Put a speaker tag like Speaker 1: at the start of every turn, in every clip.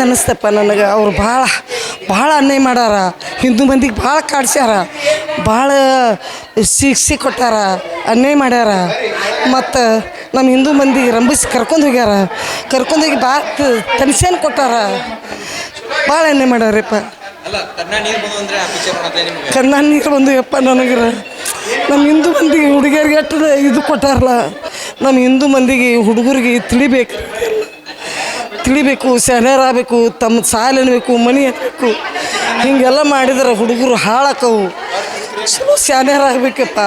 Speaker 1: ಅನ್ನಿಸ್ತಪ್ಪ ನನಗೆ. ಅವ್ರು ಭಾಳ ಅನ್ಯಾಯ ಮಾಡ್ಯಾರ, ಹಿಂದೂ ಮಂದಿಗೆ ಭಾಳ ಕಾಡ್ಸ್ಯಾರ, ಭಾಳ ಶಿಕ್ಷೆ ಕೊಟ್ಟಾರ, ಅನ್ಯಾಯ ಮಾಡ್ಯಾರ. ಮತ್ತು ನಮ್ಮ ಹಿಂದೂ ಮಂದಿಗೆ ರಂಭಿಸಿ ಕರ್ಕೊಂಡೋಗಿ ಟೆನ್ಷನ್ ಕೊಟ್ಟಾರ, ಭಾಳ ಅನ್ಯಾಯ ಮಾಡ್ಯಾರಪ್ಪ. ಕಣ್ಣ ನೀರು ಬಂದು ಯಪ್ಪ ನನಗೆ. ನಮ್ಮ ಹಿಂದೂ ಮಂದಿಗೆ ಹುಡುಗಿಯರಿಗೆ ಎಷ್ಟು ಇದು ಕೊಟ್ಟಾರಲ್ಲ, ನಮ್ಮ ಹಿಂದೂ ಮಂದಿಗೆ ಹುಡುಗರಿಗೆ ತಿಳಿಬೇಕು, ಶಾಣ್ಯರಾಗಬೇಕು, ತಮ್ಮ ಸಾಲ ಅನ್ಬೇಕು, ಮನೆ ಅನ್ಬೇಕು. ಹೀಗೆಲ್ಲ ಮಾಡಿದ್ರೆ ಹುಡುಗರು ಹಾಳಾಕವು. ಚಲೋ ಶಾಣ್ಯರಾಗಬೇಕಪ್ಪ.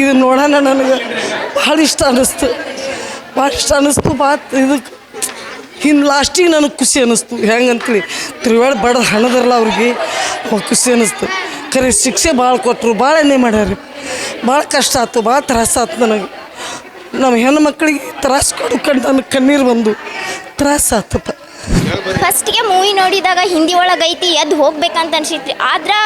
Speaker 1: ಇದು ನೋಡೋಣ ನನಗೆ ಭಾಳ ಇಷ್ಟ ಅನ್ನಿಸ್ತು. ಇದಕ್ಕೆ ಹಿಂಗೆ ಲಾಸ್ಟಿಗೆ ನನಗೆ ಖುಷಿ ಅನ್ನಿಸ್ತು. ಹೆಂಗಂತೇಳಿ ತಿರುವಾಡ ಬಡ ಹಣದಿರಲ್ಲ ಅವ್ರಿಗೆ ಖುಷಿ ಅನ್ನಿಸ್ತು. ಖರೆ ಶಿಕ್ಷೆ ಭಾಳ ಕೊಟ್ಟರು, ಭಾಳ ಅನ್ಯಾಯ ಮಾಡ್ಯಾರ. ಭಾಳ ಕಷ್ಟ ಆಯ್ತು, ಭಾಳ ತ್ರಾಸ ಆಯ್ತು ನನಗೆ. ನಮ್ಮ ಹೆಣ್ಣು ಮಕ್ಕಳಿಗೆ ತ್ರಾಸು ಕೊಡ್ಕೊಂಡು ನನಗೆ ಕಣ್ಣೀರು ಬಂದು ತ್ರಾಸ ಆತಪ್ಪ.
Speaker 2: ಫಸ್ಟಿಗೆ ಮೂವಿ ನೋಡಿದಾಗ ಹಿಂದಿ ಒಳಗೆ ಐತಿ ಎದ್ದು ಹೋಗ್ಬೇಕಂತ ಅನ್ಸಿತ್ರಿ. ಆದ್ರೆ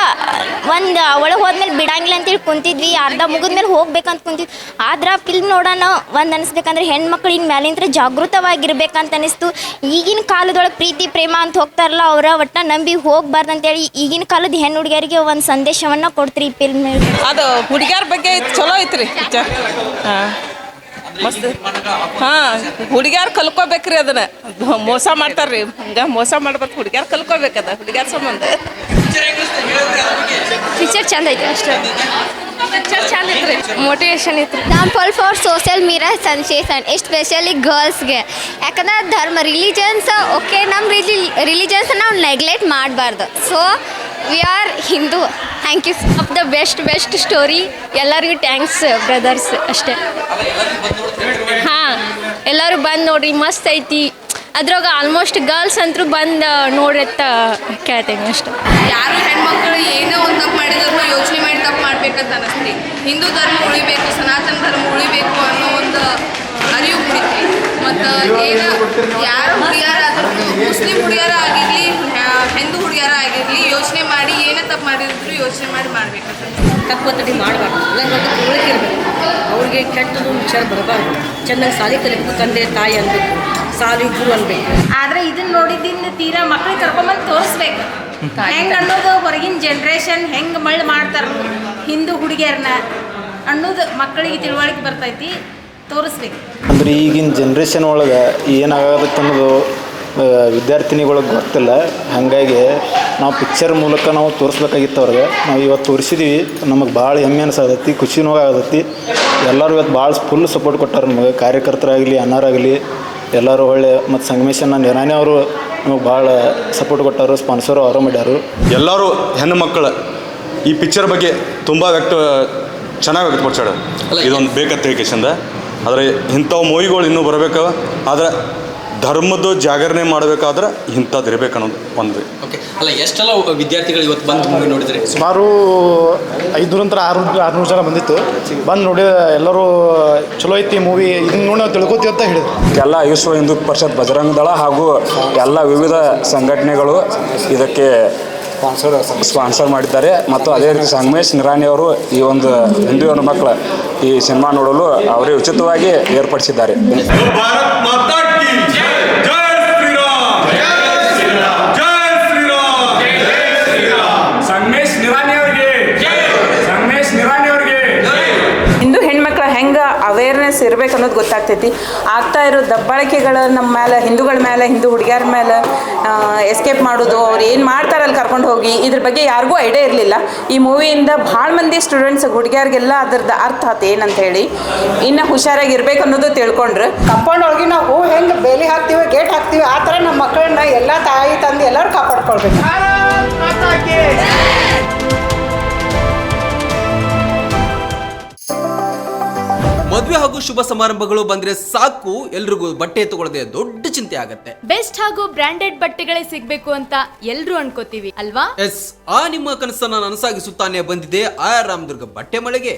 Speaker 2: ಒಂದು ಒಳಗೆ ಹೋದ್ಮೇಲೆ ಬಿಡಂಗಿಲ್ಲ ಅಂತೇಳಿ ಕುಂತಿದ್ವಿ. ಅರ್ಧ ಮುಗಿದ್ಮೇಲೆ ಹೋಗ್ಬೇಕಂತ ಕುಂತಿದ್ವಿ. ಆದ್ರೆ ಫಿಲ್ಮ್ ನೋಡೋಣ ಒಂದು ಅನಿಸ್ಬೇಕಂದ್ರೆ ಹೆಣ್ಮಕ್ಳು ಇನ್ನು ಮೇಲಿಂತ್ರ ಜಾಗೃತವಾಗಿರ್ಬೇಕಂತ ಅನಿಸ್ತು. ಈಗಿನ ಕಾಲದೊಳಗೆ ಪ್ರೀತಿ ಪ್ರೇಮ ಅಂತ ಹೋಗ್ತಾರಲ್ಲ, ಅವರ ಒಟ್ಟ ನಂಬಿ ಹೋಗ್ಬಾರ್ದು ಅಂತೇಳಿ ಈಗಿನ ಕಾಲದ ಹೆಣ್ಣು ಹುಡುಗಿಯರಿಗೆ ಒಂದು ಸಂದೇಶವನ್ನು ಕೊಡ್ತೀರಿ ಈ ಫಿಲ್ಮ್.
Speaker 3: ಅದು ಹುಡುಗಿಯರ ಬಗ್ಗೆ ಚಲೋ ಐತ್ರಿ ಪಿಕ್ಚರ್. ಮಸ್ತ್. ಹುಡುಗಿಯಾರು ಕಲ್ಕೋಬೇಕ್ರಿ ಅದನ್ನ. ಮೋಸ ಮಾಡ್ತಾರ್ರಿ, ಹಂಗೆ ಮೋಸ ಮಾಡ್ಬೇಕು. ಹುಡುಗಿಯಾರು ಕಲ್ಕೋಬೇಕದ, ಹುಡುಗಿಯಾರ ಸಂಬಂಧ.
Speaker 2: ಪಿಕ್ಚರ್ ಚಂದ ಐತಿ ಅಷ್ಟೇ.
Speaker 3: ಪಿಕ್ಚರ್ ಚಂದ ಐತ್ರಿ, ಮೋಟಿವೇಶನ್ ಐತ್ರಿ.
Speaker 2: Example for social media sensation, especially ಗರ್ಲ್ಸ್ಗೆ. ಯಾಕಂದ್ರೆ ಧರ್ಮ ರಿಲಿಜನ್ಸ್ ಓಕೆ, ನಮ್ಮ ರಿಲಿಜನ್ಸ್ ನಾವು ನೆಗ್ಲೆಕ್ಟ್ ಮಾಡಬಾರ್ದು. So we are Hindu. Thank you of the best story. ಎಲ್ಲರಿಗೂ ಥ್ಯಾಂಕ್ಸ್ ಬ್ರದರ್ಸ್ ಅಷ್ಟೇ. ಹಾಂ, ಎಲ್ಲರೂ ಬಂದು ನೋಡ್ರಿ, ಮಸ್ತ್ ಐತಿ. ಅದ್ರಾಗ ಆಲ್ಮೋಸ್ಟ್ ಗರ್ಲ್ಸ್ ಅಂತೂ ಬಂದು ನೋಡ್ರಿ ಅಂತ ಕೇಳ್ತೇನೆ ಅಷ್ಟೇ.
Speaker 4: ಯಾರು ಹೆಣ್ಮಕ್ಳು ಏನೋ ಒಂದು ತಪ್ಪು ಮಾಡಿದ್ರು ಯೋಚನೆ ಮಾಡಿ ತಪ್ಪು ಮಾಡ್ಬೇಕಂತ ಅನ್ನಿಸ್ತಿ. ಹಿಂದೂ ಧರ್ಮ ಉಳಿಬೇಕು, ಸನಾತನ ಧರ್ಮ ಉಳಿಬೇಕು ಅನ್ನೋ ಒಂದು ಅರಿವು ಮೂಡಿತ್ರಿ. ಮತ್ತು ಏನು ಯಾರು ಹುಡುಗಿಯರಾದ್ರೂ, ಮುಸ್ಲಿಂ ಹುಡುಗಿಯರ ಆಗಿರಲಿ, ಹಿಂದೂ ಹುಡುಗಿಯರ ಆಗಿರಲಿ, ಯೋಚನೆ ಮಾಡಿ ಏನೇ ತಪ್ಪು ಮಾಡಿದ್ರು ಯೋಚನೆ ಮಾಡಿ ಮಾಡ್ಬೇಕಂತ.
Speaker 5: ತಪ್ಪು ಮಾಡಬಾರ್ದು, ಇಲ್ಲ ತಿಳುವಳಿಕೆ ಇರಬೇಕು. ಅವ್ರಿಗೆ ಕೆಟ್ಟದು ವಿಚಾರ ಬರಬಾರ್ದು. ಚೆನ್ನಾಗಿ ಸಾಲಿ ಕಲಿಬೇಕು, ತಂದೆ ತಾಯಿ ಅನ್ಬೇಕು, ಸಾಲಿ ಗುರು ಅನ್ಬೇಕು.
Speaker 6: ಆದರೆ ಇದನ್ನ ನೋಡಿದ್ದಿಂದ ತೀರಾ ಮಕ್ಳಿಗೆ ಕರ್ಕೊಂಬಂದು ತೋರಿಸ್ಬೇಕು ಹೆಂಗೆ ಅನ್ನೋದು. ಹೊರಗಿನ ಜನ್ರೇಷನ್ ಹೆಂಗೆ ಮಳ್ಳು ಮಾಡ್ತಾರೆ ಹಿಂದೂ ಹುಡುಗಿಯರನ್ನ ಅನ್ನೋದು ಮಕ್ಕಳಿಗೆ ತಿಳುವಳಿಕೆ ಬರ್ತೈತಿ, ತೋರಿಸ್ಬೇಕು.
Speaker 7: ಅಂದ್ರೆ ಈಗಿನ ಜನ್ರೇಷನ್ ಒಳಗೆ ಏನಾಗತ್ತೆ ಅನ್ನೋದು ವಿದ್ಯಾರ್ಥಿನಿಗಳಿಗೆ ಗೊತ್ತಿಲ್ಲ. ಹಾಗಾಗಿ ನಾವು ಪಿಕ್ಚರ್ ಮೂಲಕ ನಾವು ತೋರಿಸ್ಬೇಕಾಗಿತ್ತು ಅವ್ರಿಗೆ. ನಾವು ಇವತ್ತು ತೋರಿಸಿದ್ದೀವಿ, ನಮಗೆ ಭಾಳ ಹೆಮ್ಮೆ ಅನಿಸತೈತಿ, ಖುಷಿನೂ ಆಗತೈತಿ. ಎಲ್ಲರೂ ಇವತ್ತು ಭಾಳ ಫುಲ್ ಸಪೋರ್ಟ್ ಕೊಟ್ಟಾರೆ ನಮಗೆ. ಕಾರ್ಯಕರ್ತರಾಗಲಿ, ಅಣ್ಣಾರಾಗಲಿ ಎಲ್ಲರೂ ಒಳ್ಳೆ. ಮತ್ತು ಸಂಗಮೇಶನ ನಿರಾಣಿ ಅವರು ನಮಗೆ ಭಾಳ ಸಪೋರ್ಟ್ ಕೊಟ್ಟರು, ಸ್ಪಾನ್ಸರು ಅವರು ಮಾಡ್ಯಾರು.
Speaker 8: ಎಲ್ಲರೂ ಹೆಣ್ಣು ಮಕ್ಕಳು ಈ ಪಿಕ್ಚರ್ ಬಗ್ಗೆ ತುಂಬ ಚೆನ್ನಾಗಿ ವ್ಯಕ್ತಪಡಿಸ್ಯಾರ. ಇದೊಂದು ಬೇಕಂತ ಹೇಳಿಕೆಶಿಂದ. ಆದರೆ ಇಂಥವು ಮೂವಿಗಳು ಇನ್ನೂ ಬರಬೇಕು. ಆದರೆ ಧರ್ಮದ ಜಾಗರಣೆ ಮಾಡಬೇಕಾದ್ರೆ ಇಂಥದ್ದು ಇರಬೇಕು ಅನ್ನೋದು ಒಂದು.
Speaker 9: ಓಕೆ, ಅಲ್ಲ ಎಷ್ಟೆಲ್ಲ ವಿದ್ಯಾರ್ಥಿಗಳು ಇವತ್ತು ಬಂದು ಮೂವಿ ನೋಡಿದರೆ?
Speaker 7: ಸುಮಾರು 500-600 ಜನ ಬಂದಿತ್ತು. ಬಂದು ನೋಡಿ ಎಲ್ಲರೂ ಚಲೋ ಐತಿ ಮೂವಿ, ಇದನ್ನ ನೋಡಿ ನಾವು ತಿಳ್ಕೊತೀವಿ ಅಂತ ಹೇಳಿದ್ರು.
Speaker 10: ಎಲ್ಲ ವಿಶ್ವ ಹಿಂದೂ ಪರಿಷತ್, ಬಜರಂಗ ದಳ ಹಾಗೂ ಎಲ್ಲ ವಿವಿಧ ಸಂಘಟನೆಗಳು ಇದಕ್ಕೆ ಸ್ಪಾನ್ಸರ್ ಮಾಡಿದ್ದಾರೆ. ಮತ್ತು ಅದೇ ರೀತಿ ಸಂಗಮೇಶ್ ನಿರಾಣಿ ಅವರು ಈ ಒಂದು ಹಿಂದೂ ಹೆಣ್ಣು ಮಕ್ಕಳ ಈ ಸಿನಿಮಾ ನೋಡಲು ಅವರೇ ಉಚಿತವಾಗಿ ಏರ್ಪಡಿಸಿದ್ದಾರೆ.
Speaker 3: ಅವೇರ್ನೆಸ್ ಇರಬೇಕು ಅನ್ನೋದು ಗೊತ್ತಾಗ್ತೈತಿ. ಆಗ್ತಾ ಇರೋ ದಬ್ಬಾಳಿಕೆಗಳು ನಮ್ಮ ಮೇಲೆ, ಹಿಂದೂಗಳ ಮೇಲೆ, ಹಿಂದೂ ಹುಡುಗಿಯರ ಮೇಲೆ ಎಸ್ಕೇಪ್ ಮಾಡೋದು, ಅವ್ರು ಏನು ಮಾಡ್ತಾರಲ್ಲಿ ಕರ್ಕೊಂಡು ಹೋಗಿ, ಇದ್ರ ಬಗ್ಗೆ ಯಾರಿಗೂ ಐಡಿಯಾ ಇರಲಿಲ್ಲ. ಈ ಮೂವಿಯಿಂದ ಭಾಳ ಮಂದಿ ಸ್ಟೂಡೆಂಟ್ಸ್ ಹುಡುಗಿಯರಿಗೆಲ್ಲ ಅದ್ರದ್ದು ಅರ್ಥ ಆಯ್ತು ಏನಂತ ಹೇಳಿ. ಇನ್ನು ಹುಷಾರಾಗಿರ್ಬೇಕು ಅನ್ನೋದು ತಿಳ್ಕೊಂಡ್ರೆ.
Speaker 1: ಕಂಪೌಂಡ್ ಒಳಗೆ ನಾವು ಹೆಂಗೆ ಬೇಲಿ ಹಾಕ್ತೀವಿ, ಗೇಟ್ ಹಾಕ್ತೀವಿ, ಆ ಥರ ನಮ್ಮ ಮಕ್ಕಳನ್ನ ಎಲ್ಲ ತಾಯಿ ತಂದೆ ಎಲ್ಲರೂ ಕಾಪಾಡ್ಕೊಳ್ಬೇಕು.
Speaker 9: ಮದುವೆ ಹಾಗೂ ಶುಭ ಸಮಾರಂಭಗಳು ಬಂದ್ರೆ ಸಾಕು, ಎಲ್ರಿಗೂ ಬಟ್ಟೆ ತಗೊಳ್ಳದೆ ದೊಡ್ಡ ಚಿಂತೆ ಆಗತ್ತೆ.
Speaker 11: ಬೆಸ್ಟ್ ಹಾಗೂ ಬ್ರಾಂಡೆಡ್ ಬಟ್ಟೆಗಳೇ ಸಿಗ್ಬೇಕು ಅಂತ ಎಲ್ರು ಅನ್ಕೋತೀವಿ ಅಲ್ವಾ?
Speaker 9: ಎಸ್, ಆ ನಿಮ್ಮ ಕನಸನ್ನ ನನಸಾಗಿಸುತ್ತಾನೆ ಬಂದಿದೆ ಆರ್ ರಾಮದುರ್ಗ ಬಟ್ಟೆ ಮಳೆಗೆ.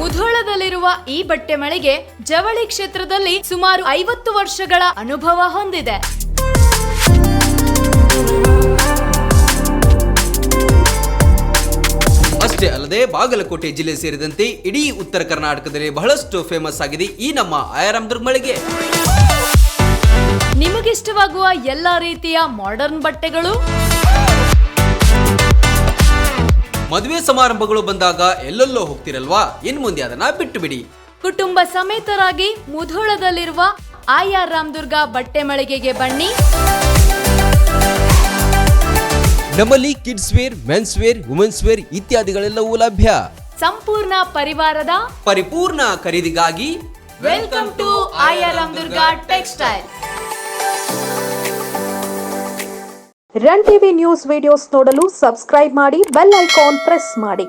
Speaker 11: ಮುಧೋಳದಲ್ಲಿರುವ ಈ ಬಟ್ಟೆ ಮಳೆಗೆ ಜವಳಿ ಕ್ಷೇತ್ರದಲ್ಲಿ ಸುಮಾರು 50 ವರ್ಷಗಳ ಅನುಭವ ಹೊಂದಿದೆ.
Speaker 9: ಅಷ್ಟೇ ಅಲ್ಲದೆ ಬಾಗಲಕೋಟೆ ಜಿಲ್ಲೆ ಸೇರಿದಂತೆ ಇಡೀ ಉತ್ತರ ಕರ್ನಾಟಕದಲ್ಲಿ ಬಹಳಷ್ಟು ಫೇಮಸ್ ಆಗಿದೆ ಈ ನಮ್ಮ ಆರ್ ರಾಮದುರ್ಗ ಮಳಿಗೆ.
Speaker 11: ನಿಮಗಿಷ್ಟವಾಗುವ ಎಲ್ಲ ರೀತಿಯ ಮಾಡರ್ನ್ ಬಟ್ಟೆಗಳು,
Speaker 9: ಮದುವೆ ಸಮಾರಂಭಗಳು ಬಂದಾಗ ಎಲ್ಲೆಲ್ಲೋ ಹೋಗ್ತಿರಲ್ವಾ, ಇನ್ ಮುಂದೆ ಅದನ್ನ ಬಿಟ್ಟು ಬಿಡಿ.
Speaker 11: ಕುಟುಂಬ ಸಮೇತರಾಗಿ ಮುಧೋಳದಲ್ಲಿರುವ ಆರ್ ರಾಮದುರ್ಗ ಬಟ್ಟೆ ಮಳಿಗೆಗೆ ಬನ್ನಿ.
Speaker 9: ನಮ್ಮಲ್ಲಿ kids wear, men's wear, women's wear ಇತ್ಯಾದಿಗಳೆಲ್ಲವೂ ಲಭ್ಯ.
Speaker 11: ಸಂಪೂರ್ಣ ಪರಿವಾರದ
Speaker 9: ಪರಿಪೂರ್ಣ ಖರೀದಿಗಾಗಿ
Speaker 11: welcome to R Ramdurg textile.
Speaker 12: Run TV news videos ನೋಡಲು ಸಬ್ಸ್ಕ್ರೈಬ್ ಮಾಡಿ, ಬೆಲ್ ಐಕಾನ್ ಪ್ರೆಸ್ ಮಾಡಿ.